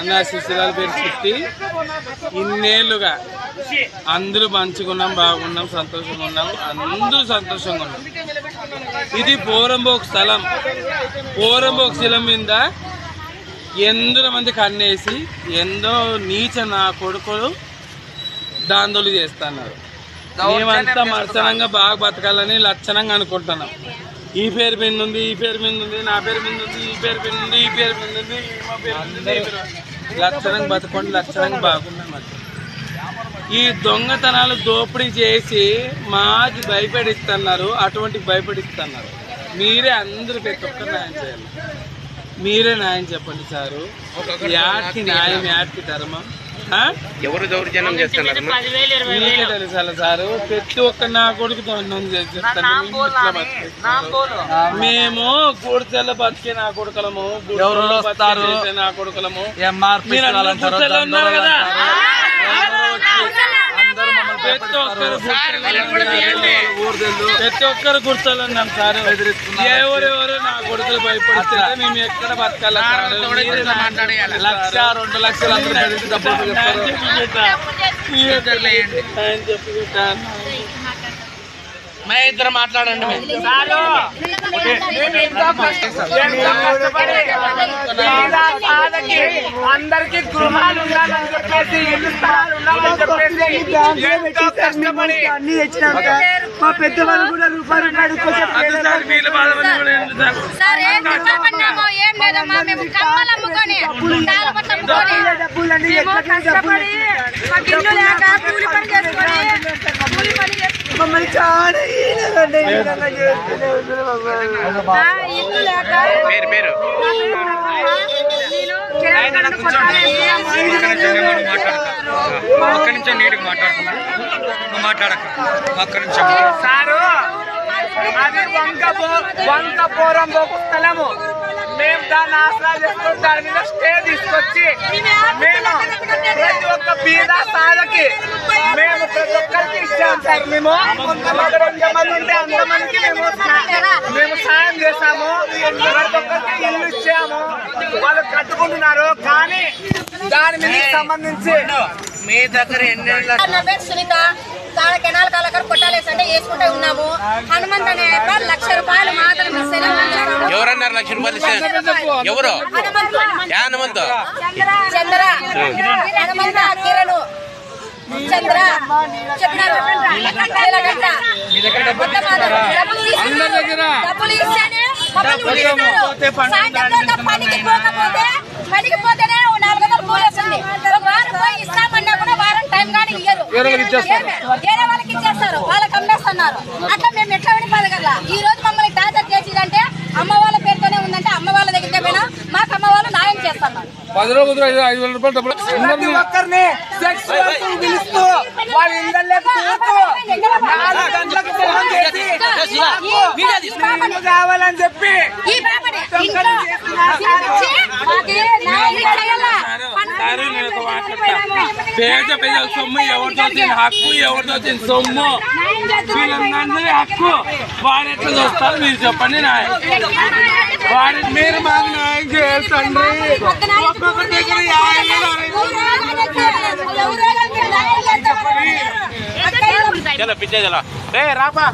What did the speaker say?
నా శిష్యురాల పేరు చిట్టి. ఇన్నేళ్ళుగా అందరూ మంచుకున్నాం, బాగున్నాం, సంతోషంగా ఉన్నాం, అందరూ సంతోషంగా ఉన్నాం. ఇది పోరంబోక్ స్థలం. పోరంబోక్ శిలం మీద ఎందరో మంది కన్నేసి ఎందో నీచ నా కొడుకులు దాందోళన చేస్తున్నారు. మేమంతా మర్చనంగా బాగా బతకాలని లక్షణంగా అనుకుంటున్నాం. ఈ పేరు మీద ఉంది, ఈ పేరు మీద ఉంది, నా పేరు మీద ఉంది, ఈ పేరు మీద ఉంది, ఈ పేరు మీద ఉంది, మా పేరు ఉంది. లక్షణంగా బతకండి, లక్షణంగా బాగున్నాం. ఈ దొంగతనాలు దోపిడీ చేసి మాకు భయపడిస్తున్నారు. అటువంటి భయపడిస్తున్నారు. మీరే అందరూ ప్రతి ఒక్కరు న్యాయం చేయాలి. మీరే న్యాయం చెప్పండి సారు. యాటికి న్యాయం, యాటికి ధర్మం. ఎవరు దౌర్జన్యం చేస్తున్నారు మీకే తెలుసాలి సారు. ప్రతి ఒక్క నా కొడుకు మేము గుడిసెల్లో బతికే నా కొడుకులము, నా కొడుకులము. ఉన్నారు కదా, ప్రతి ఒక్కరు గుర్తులు ఉన్నాం సార్. ఎవరెవరు నా కొడుకులు భయపడితే మేము ఎక్కడ బతకాలి? 1,00,000 2 లక్షలు ఇద్దరు మాట్లాడండి. అందరికి గృహాలు ఉండాలని చెప్పేసి, ఇల్లు స్థలాలు ఉండాలని చెప్పేసి ఎంతో కష్టపడి అన్ని తెచ్చినాక మా పెద్దవాళ్ళు కూడా రూపాయలు మమ్మల్ని చాలా ఒక్క నిమిషం నీటికి మాట్లాడక ఒక్క నిమిషం సారు. అది వంక పోరంబోకు స్థలము. మేము దాన్ని ఆసరా చేసుకుని దాని మీద స్టే తీసుకొచ్చి మేము ప్రతి ఒక్క బీద సాధకి మేము ప్రతి ఒక్కరికి ఇచ్చాము సార్. మేము ఎంతమంది ఉంటే అంతమందికి మేము సాయం చేశాము. ప్రతి ఒక్కరికి ఇల్లు ఇచ్చాము. వాళ్ళు కట్టుకుంటున్నారు. కానీ దాని మీద సంబంధించి మీ దగ్గర ఎన్ని సునీత కెనాల్ కాలకర్ కొట్టాలేసంటే వేసుకుంటే ఉన్నాము. హనుమంత్ అనే 1,00,000 రూపాయలు మాత్రం ఎవరన్నారు? 1,00,000 రూపాయలు ఇస్తే ఎవరు? హనుమంత్, చంద్ర, హనుమంత, కిరణ్, చంద్ర చెప్పినారు. డబ్బులు ఇస్తేనే పనికి పోతేనే 400 కూలి వస్తుంది. వారం పోయి ఇస్తామన్నా కూడా వారం టైం కానీ ఇయ్యరు. వేరే వాళ్ళకి ఇచ్చేస్తారు, వాళ్ళకి అమ్మేస్తున్నారు. అట్లా మేము ఎట్లా పని పదగల. ఈ రోజు మమ్మల్ని టార్చర్ చేసిందంటే అమ్మ వాళ్ళ పేరుతోనే ఉందంటే అమ్మ వాళ్ళ దగ్గరికి పోయినా మాకు అమ్మ వాళ్ళు న్యాయం చేస్తున్నారు. 10 రోజులు 5,000 రూపాయలు డబ్బులు ప్రతి ఒక్కరిని సెక్స్ వర్క్ పిలుస్తూ వాళ్ళ ఇళ్ళకి పోతూ 4 గంటలకు ఫోన్ చేసి కావాలని చెప్పి పేద ప్రజల సొమ్ము ఎవరితో వచ్చిన హక్కు, ఎవరితో వచ్చిన సొమ్ము వీళ్ళందరి హక్కు. వాడెట్లా చూస్తారు మీరు చెప్పండి. వాడి మీరు మాకు న్యాయం చేయాలి తండ్రి. ఒక్కొక్కరి దగ్గర 50,000 పిచ్చే రాపా.